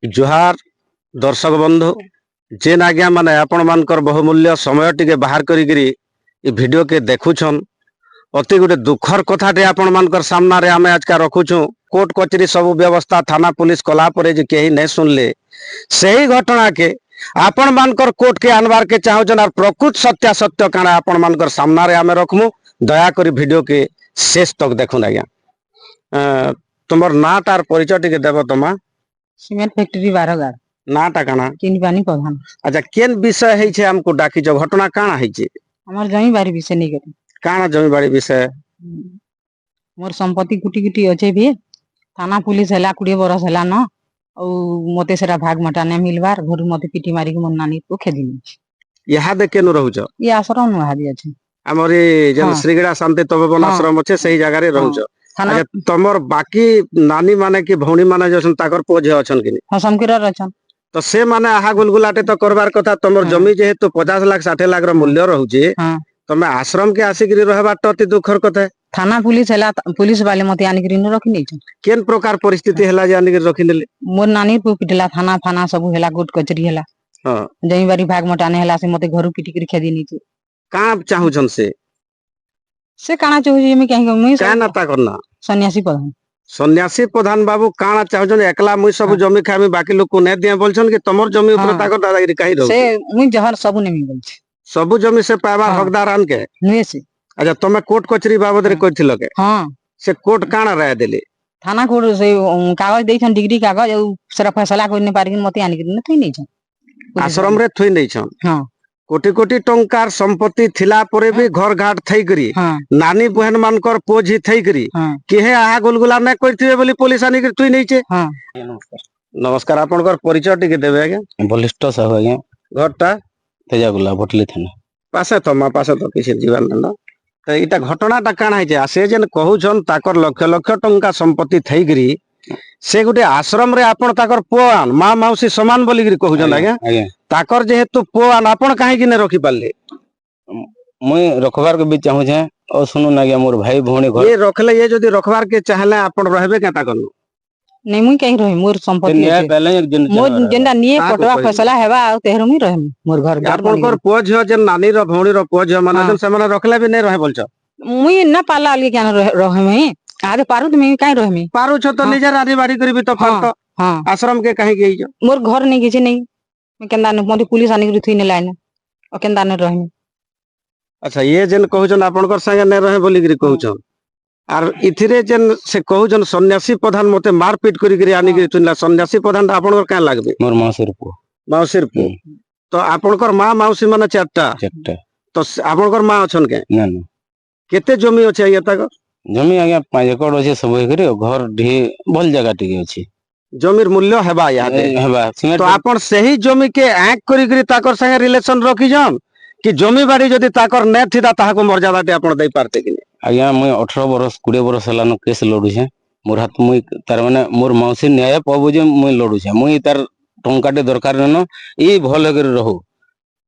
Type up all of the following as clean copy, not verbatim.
जुहार दर्शक बंधु जेन आज्ञा माने आपण मानकर बहुमूल्य समय टिके बाहर करी वीडियो के देखुछन अति गोटे दुखर कथाटे आपण मानकर सामना रे आमे आज का रखुछु। कोर्ट कचेरी सब व्यवस्था थाना पुलिस कला परे जे केही नै सुनले सही घटना के आपण मानकर कोर्ट के आनबार के चाहछन और प्रकृत सत्य काना आपण मानकर सामना रे आमे रखमु। दया करी वीडियो के शेष तक देखुन आज्ञा। तुमर नाट आर परिचय टिके देबो तमा। सीमेंट फैक्ट्री बारगार नाटा काना किन पानी प्रधान। अच्छा केन विषय है छे हमको डाकी जो घटना काना है छे? हमर जमी बारी विषय नहीं करी काना जमी बाड़ी विषय मोर संपत्ति कुटी कुटी अच्छे भी थाना पुलिस हैला 20 बरस हैला न औ मते सेरा भाग मटा ने मिलबार घर मते पिटी मारी के मन नानी को खेदिनी यहाँ दे केनु रहउछ? ये आश्रम न हादी अछि हमरे जन श्रीगड़ा शांति तपोवन आश्रम अच्छे सही जगह रे रहउछ। अच्छा तमर बाकी नानी माने की भौणी माने जसन ताकर पोज अछन कि हां समकिरा रछन तो से माने आहा गुलगुलाटे तो करबार कथा। तमर जमी जेहेतु 50 लाख 60 लाख रो मूल्य रहउचे तमे आश्रम के आसिकरी रहबार तो अति दुखर कथा। थाना पुलिस हैला पुलिस वाले मते आनिकरी न रखि नै छ केन प्रकार परिस्थिति हैला जे आनिकरी रखि नेले? मोर नानी को पिटला थाना फाना सब हैला कोर्ट कचरी हैला हां जमी बारी भाग मटाने हैला से मते घर पिटी करी खेदी नै छ। का चाहू छन से काना चाहू जे मी कहि मुई का नाता करना सन्यासी प्रधान। सन्यासी प्रधान बाबू काना चाहू छन एकला मुई सब जमी खामी बाकी लोग को नै दिया बोलछन कि तमर जमी ऊपर ताकर दादागिरी काहे रहउ से मुई जहर सब नै मी बोल छी सब जमी से पाइबार हकदार आन के नुए से। अच्छा तमे कोर्ट कचरी बाबद रे कइथिलो के? हां से कोर्ट काना राय देले? थाना कोर्ट से कागज देछन डिग्री कागज औ सरा फैसला कोइ नै पारिन मते आनि के थई नै छ आश्रम रे थई नै छ। हां कोटी कोटी टंकार संपत्ति थिला परे भी घर घाट थई करी नानी बहन मानकर पोज ही थई करी केहे आहा गुलगुला नै करथिबे बोली पुलिस आनि के थई नै छे। हां नमस्कार आपनकर परिचय टिके देबे आगे? बलिष्ठ साहब आज्ञा घरटा तेजागुला भटली थाना पासे तमा पासे तो किसी जीवन न तो इटा घटनाटा काना है जे से जेन कहूछन ताकर लक्ष लक्ष टंका संपत्ति थई करी से गुटे आश्रम रे आपन ताकर पुआन मां मौसी समान बोली करी कहूछन आज्ञा ताकर जेहेतु पुआन आपन काहे कि नै रखि पाले? मुई रखबार के भी चाहू छे और सुनु ना गया मोर भाई भौणी घर ये रखले ये जदी रखबार के चाहले आपन रहबे के ताकर नै मुई कहि रही मोर संपत्ति न्याय पहले मोर जेंडा निये पटवा फैसला हेबा आ तेहर मुई रहम मोर घर आपनकर पोज हो जे नानी रो भौणी रो पोज माने जन से माने रखले भी नै रहे बोलछ मुई न पाला अलगे केन रहमे आरे पारु त मैं काहे रहमी पारु छ तो निजे रानी बाड़ी करबी तो पारत हां आश्रम के काहे गेई छ? मोर घर नै किछि नै मैं केंदा न मते पुलिस आनि के थई नै लाइन ओ केंदा न रहमी। अच्छा ये जेन कहूछन आपनकर संगे नै रहे बोली करी कहूछन आर इथिरे जेन से कहूछन सन्यासी प्रधान मते मारपीट करी करी आनि के तुनला सन्यासी प्रधान आपनकर का लागबे? मोर मौसीर पुआ मौसीर पुआ तो आपनकर मां मौसी माने चारटा तो आपनकर मां अछन के ना ना केते जमी अछि या तक? जमी आज्ञा 5 एकड़ अछि सब होई करी घर ढी भल जगह टिके अछि जमीर मूल्य हेबा या हेबा तो आपन सही जमी के आंक करी करी ताकर संगे रिलेशन रखि जन कि जमी बाड़ी जदी ताकर नै थिदा ताहाको मर्यादा ते आपन दई पारते कि नै? आज्ञा मुई 18 बरस 20 बरस हलानो केस लडू छे मोर हाथ मुई तार माने मोर मौसी न्याय पाबो जे मुई लडू छे मुई तार टंकाटे दरकार न ई भल कर रहू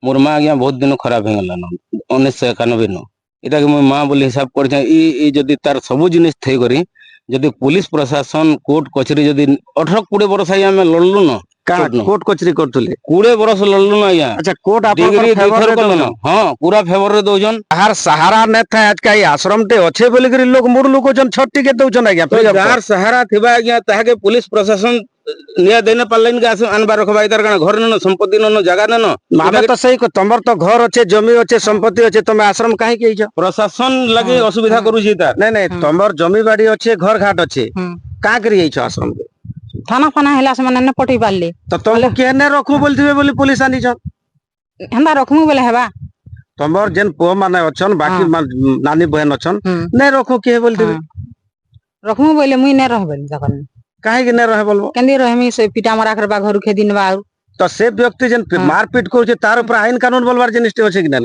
मोर मां आज्ञा बहुत दिन खराब हे गलानो 1991 न इटा के मुई मां बोली हिसाब कर छे ई जदी तार सब जिनिस थई करी जदी पुलिस प्रशासन कोर्ट कचेरी जदी 18 20 बरस आया में लड़लु न कोर्ट कचेरी करथुले 20 बरस लड़लु न आया। अच्छा कोर्ट आपन फेवर रे न हां पूरा फेवर रे दोजन हर सहारा नै था आज का आश्रम ते अच्छे बोली करी लोग मुड़ लोग जन छट्टी के दोचन आज्ञा तो जार सहारा थिबा आज्ञा ताहा के पुलिस प्रशासन निया देने पालेन के अनबार रखबा इधर कना घर न संपत्ति न जगह न माने तो सही को तमर तो घर अच्छे जमी अच्छे संपत्ति अच्छे तमे आश्रम काहे के छ? प्रशासन लगे असुविधा करू छी तार नै नै तमर जमी बाड़ी अच्छे घर घाट अच्छे का करी छ आश्रम के? थाना फाना हैला से माने न पटई पाले तो तुम केने रखू बोलथिबे बोली पुलिस आनी छ हमरा रखमु बोले हेबा तमर जेन पो माने अछन बाकी नानी बहन अछन नै रखू के बोलथिबे रखमु बोले मुई नै रहबे जखन काहे के नै रहे बोलबो केंदी रहमी से पिटा मारा करबा घर खेदिन बा तो से व्यक्ति जन मारपीट कर तार ऊपर आईन कानून बोलबार जिनिस अछि कि ना?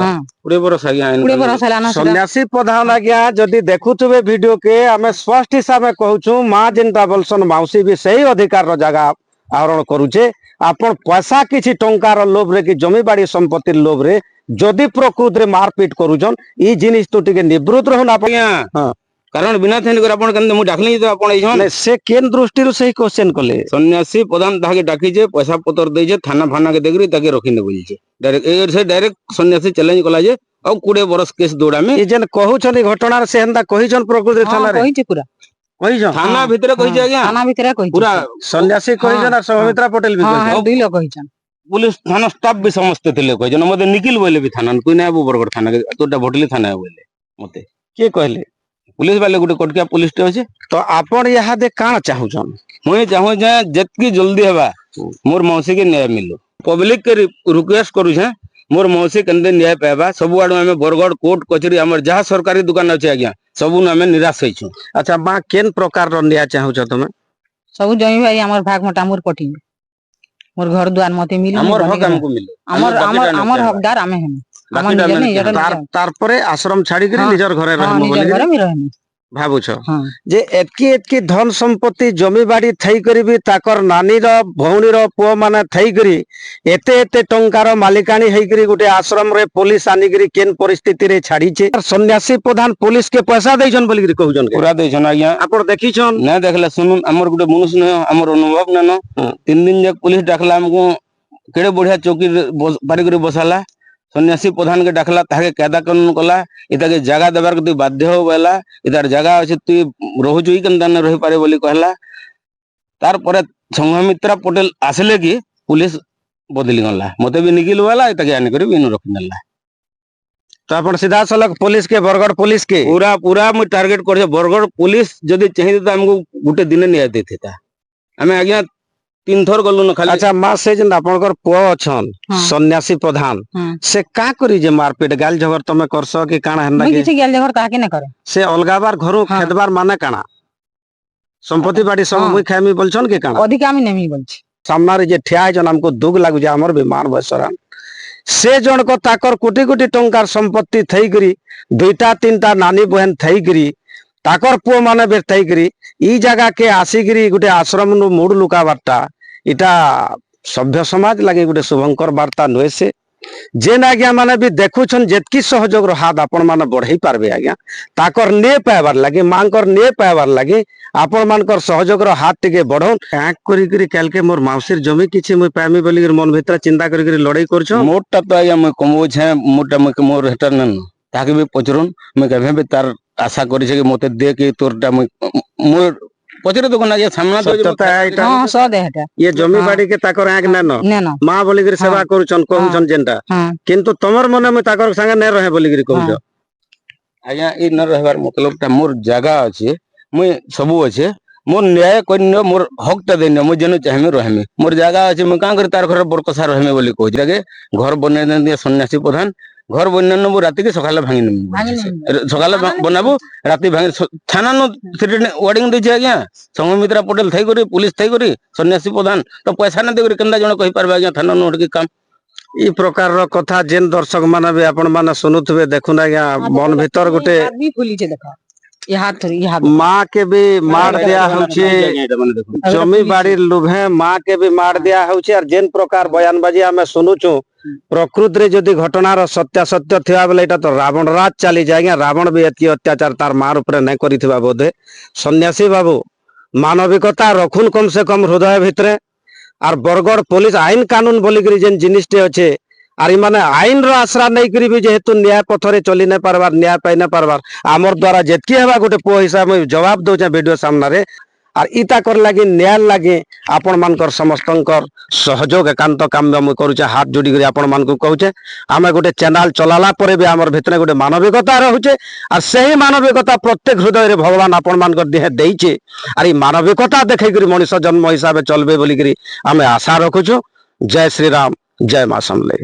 20 बरस आज्ञा आईन 20 बरस हला ना सन्यासी प्रधान आज्ञा जदी देखुथबे वीडियो के हमें स्पष्ट हिसाब में कहूछु मां जिनटा बोलसन मौसी भी सही अधिकार रो जगह आवरण करूचे आपन पैसा किछि टंकार लोभ रे कि जमी बाड़ी संपत्ति लोभ रे जदी प्रकृत रे मारपीट करूजन ई जिनिस तो टिके निवृत्त रहन आपन। हां କାରଣ ବିନା ଥେନି କରି ଆପଣ କେମିତି ମୁଁ ଡାକଲି ତ ଆପଣ ଏଇଛନ୍ ନାଇଁ, ସେ କେନ୍ ଦୃଷ୍ଟିରୁ ସେଇ କ୍ୱେଶ୍ଚନ କଲେ? ସନ୍ନ୍ୟାସୀ ପ୍ରଧାନ ତାହାକେ ଡାକିଛେ ପଇସା ପତ୍ର ଦେଇଛେ ଥାନା ଫାନା କେ ଦେଇକରି ତାକେ ରଖିନେ ବୋଲିଛେ ଡାଇରେକ୍ଟ ସେ ଡାଇରେକ୍ଟ ସନ୍ନ୍ୟାସୀ ଚ୍ୟାଲେଞ୍ଜ କଲା ଯେ ଆଉ 20 ବର୍ଷ କେସ୍ ଦୌଡାମି ଇ ଯେନ୍ କହୁଛନ୍ତି ଘଟଣାର ସେ ହେନ୍ତା କହିଛନ୍ ପ୍ରକୃତି ହଁ ଥାନାରେ କହିଛି ପୁରା କହିଛନ୍? ଥାନା ଭିତରେ କହିଛେ ଆଜ୍ଞା ଥାନା ଭିତରେ କହିଛି ପୁରା ସନ୍ନ୍ୟାସୀ କହିଛନ୍ ଆଉ ସୌମିତ୍ରା ପଟେଲ ବି ହଁ କହିଛନ୍? ହଁ 2 ଲୋକ କହିଛନ୍। पुलिस थाना स्टाफ भी समझते थे कहजन मते निखिल बोले भी थाना कोई ना बरगड़ थाना के तोटा भटली थाना बोले मते କିଏ କହିଲେ? पुलिस वाले गुटे कोटकिया पुलिस टे अछि ତ ଆପଣ ଇହାଦେ କାଣା ଚାହୁଁଛନ୍? मुई चाहू जे जतकी जल्दी हेबा मोर मौसी के न्याय मिलो पब्लिक के रिक्वेस्ट करू छे मोर मौसी केंदे न्याय पाएबा सब आडू हमें बरगड़ कोर्ट कचहरी हमर जहां सरकारी दुकान अछि आज्ञा सबु न हमें निराश होइछु ଆଚ୍ଛା ମା କେନ୍ ପ୍ରକାର ର ନ୍ୟାୟ ଚାହୁଁଛ ତମେ? ସବୁ ଜମି ଭାଇ ଆମର ଭାଗ ମଟା ମୋର पटी मोर घर द्वार मते मिलो हमर हक हमको मिलो हमर हमर हमर हकदार आमे हम हमर बाकीटा निजे मैंने नहीं जटा ତାରପରେ ଆଶ୍ରମ ଛାଡିକିରି ହଁ, ନିଜର ଘରେ हां ରହିବ निजे ବୋଲି घरे में रहनी ଭାବୁଛ? हां ଯେ ଏତକି ଧନ ସମ୍ପତ୍ତି ଜମି ବାଡି ଥାଇକରି ବି ତାକର ନାନୀର ଭଉଣୀର ପୁଅ ମାନେ ଥାଇକରି ଏତେ ଟଙ୍କାର ମାଲିକାଣୀ ହେଇକରି ଗୋଟେ ଆଶ୍ରମରେ ପୋଲିସ ଆନିକିରି କେନ୍ ପରିସ୍ଥିତିରେ ଛାଡିଛେ ସନ୍ନ୍ୟାସୀ ପ୍ରଧାନ ପୋଲିସ କେ ପଇସା ଦେଇଛନ୍ ବୋଲିକିରି କହୁଛନ୍ କି? पूरा देछन आज्ञा ଆପଣ ଦେଖିଛନ୍? ना देखला सुनुन हमर गुटे मनुष्य न हमर अनुभव न हाँ। 3 दिन जक पुलिस डाकला हमको केड़े बढ़िया चौकी पारी करे बसाला सन्यासी प्रधान के डाकला ताके कायदा कानून कला इताके जगह देबार के बाध्य हो बेला इतार जगह अछि तू रहु जुई केन दान रहि पारे बोली कहला तार परे संघमित्रा पटेल आसले कि पुलिस बदली गला मते भी निकिल वाला इताके आने करे बिनु रखि नेला ତ ଆପଣ ସିଧାସଳଖ ପୋଲିସ କେ ବରଗଡ଼ ପୋଲିସ କେ पूरा पूरा मु टारगेट कर बरगड़ पुलिस जदि चाहिए तो हमको गुटे दिन न्याय देता हमें आज्ञा 3 थर गलु न खाली ଆଚ୍ଛା ମା ସେ ଯେନ୍ ଆପଣଙ୍କର ପୁଅ ଅଛନ୍ ହଁ। ସନ୍ନ୍ୟାସୀ ପ୍ରଧାନ हां ସେ କା କରି ଯେ ମାରପିଟ ଗାଲ ଝଗର ତମେ କରସ କି କାଣା ହେନ୍ତା मुई କି किसी गेल जगर ताके न करे ସେ ଅଲଗାବାର ଘରୁ ହଁ। ଖେଦବାର ମାନେ କାଣା ସମ୍ପତ୍ତି ବାଡି ସବୁ ହଁ। ମୁଇଁ ଖାଇମି ବୋଲଛନ୍ କି କାଣା अधिक आमी नेमी बोलछि ସାମ୍ନାରେ ଯେ ଠିଆ ହେଇଛନ୍ ଆମକୁ ଦୁଃଖ ଲାଗୁଛି ଆମର ବି ମାନ ବୟସରାନ ସେ ଜଣକ ତାକର କୋଟି କୋଟି ଟଙ୍କାର ସମ୍ପତ୍ତି ଥାଇକରି 2ଟା 3ଟା ନାନୀ ବହେନ ଥାଇକରି ତାକର ପୁଅ ମାନେ ବି ଥାଇକରି ଇ ଜାଗା କେ ଆସିକିରି ଗୋଟେ ଆଶ୍ରମ ନୁ ମୁଡ ଲୁକାବାରଟା ଇଟା ସଭ୍ୟ ସମାଜ ଲାଗି ଗୋଟେ ଶୁଭଙ୍କର ବାର୍ତ୍ତା ନୁହେଁ ସେ ଯେନ୍ ଆଜ୍ଞା ମାନେ ବି ଦେଖୁଛନ୍ ଯେତକି ସହଯୋଗର ହାତ ଆପଣ ମାନେ ବଢେଇ ପାରବେ ଆଜ୍ଞା ତାକର ନେ ପାଇବାର ଲାଗି ମାଙ୍କର ନେ ପାଇବାର ଲାଗି ଆପଣ ମାନଙ୍କର ସହଯୋଗର ହାତ ଟିକେ ବଢଉନ୍ କାଁ କରିକିରି କାଲକେ ମୋର ମାଉସୀର ଜମି କିଛି ମୁଇଁ ପାଇମି ବୋଲିକିରି ମନ ଭିତରେ ଚିନ୍ତା କରିକିରି ଲড়াই କରୁଛ मोटा तो आज्ञा मैं कमो छे मोटा मैं मोर हेटर नन ताके भी पचरुन मैं कहे भी तार आशा करी छे कि मते दे के तोरटा मैं मोर पचरे तो कोना जे सामना तो ସତ୍ୟତା ଏଇଟା हां सो दे हेटा ଇଏ ଜମି ହଁ। ବାଡି କେ ତାକର ଆଙ୍କ୍ ନେନ नेन ମା ବୋଲିକିରି ସେବା କରୁଛନ୍ କହୁଛନ୍ ଯେନ୍ଟା हां କିନ୍ତୁ ତମର ମନେ ମୁଇଁ ତାକର ସାଙ୍ଗେ ନେ ରହେ ବୋଲିକିରି କହୁଛ ହଁ। आज्ञा ई न रहबार मतलब ता मोर जगह अछि मैं सबु अछि मोर न्याय करिन मोर हक ता देन मैं जने चाहमे रहमे मोर जगह अछि मैं कां कर तार घर बरकसा रहमे बोली कहै लगे घर बने दे सन्यासी प्रधान घर बने न राति के सकाले भांगी सकाले बनाबो राति भांगी थाना न वार्डिंग दे आज्ञा संघमित्रा पटेल थई करी पुलिस थई करी सन्यासी प्रधान तो पैसा न दे करी केंदा जण कहि परबा आज्ञा थाना न हटकी काम ଇ ପ୍ରକାରର କଥା ଯେନ୍ ଦର୍ଶକ ମାନେ ବି ଆପଣ ମାନେ ଶୁଣୁଥିବେ ଦେଖୁନ ଆଜ୍ଞା ମନ ଭିତର ଗୋଟେ भी फुली छे देखा ये हाथ थोड़ी ये हाथ ମା କେ ବି ମାର ଦିଆ ହଉଛି ଜମି ବାଡି ଲୁଭେ ମା କେ ବି ମାର ଦିଆ ହଉଛି আর ଯେନ୍ ପ୍ରକାର ବୟାନବାଜି ଆମେ ଶୁଣୁଛୁ ପ୍ରକୃତରେ ଯଦି ଘଟଣାର ସତ୍ୟାସତ୍ୟ ଥିବା ବେଲେ ଏଇଟା ତ ରାବଣ ରାଜ ଚାଲିଛି ଆଜ୍ଞା ରାବଣ ବି ଏତିକି ଅତ୍ୟାଚାର ତାର ମାର ଉପରେ ନାଇଁ କରିଥିବା ବୋଧେ ସନ୍ନ୍ୟାସୀ ବାବୁ ମାନବିକତା ରଖୁନ କମ ସେ କମ ହୃଦୟ ଭିତରେ আর বরগড় পুলিশ আইন কানুন বলিকি যেন জিনিসটি আছে আর মানে আইনর আশ্রা নেইকরি বি যেহেতু ন্যায় পথরে চলি না পারবার ন্যায় পাই না পারবার আমার দ্বারা যেতকি হবা গোটে পুଅ হিসাবে জবাব দউছে ভিডিও সামনারে আর ইতা কর লাগি ন্যায় লাগি আপন মানকর সমস্তঙ্কর সহযোগ একান্ত কাম্য মুই করুছে হাত যোড়ি করে আপন মানকু কହୁছে আমি গোটে চ্যানেল চলালা পরে বি আমার ভিতরে গোটে মানবিকতা রহুছে আর সেই মানবিকতা প্রত্যেক হৃদয়ে ভগবান আপন মানকর দেহে দেইছে আর এই মানবিকতা দেখাই করে মনুষ্য জন্ম হিসাবে চলবে বলিকি আমি আশা রাখুছু জয় শ্রীরাম জয় মা সমলেই।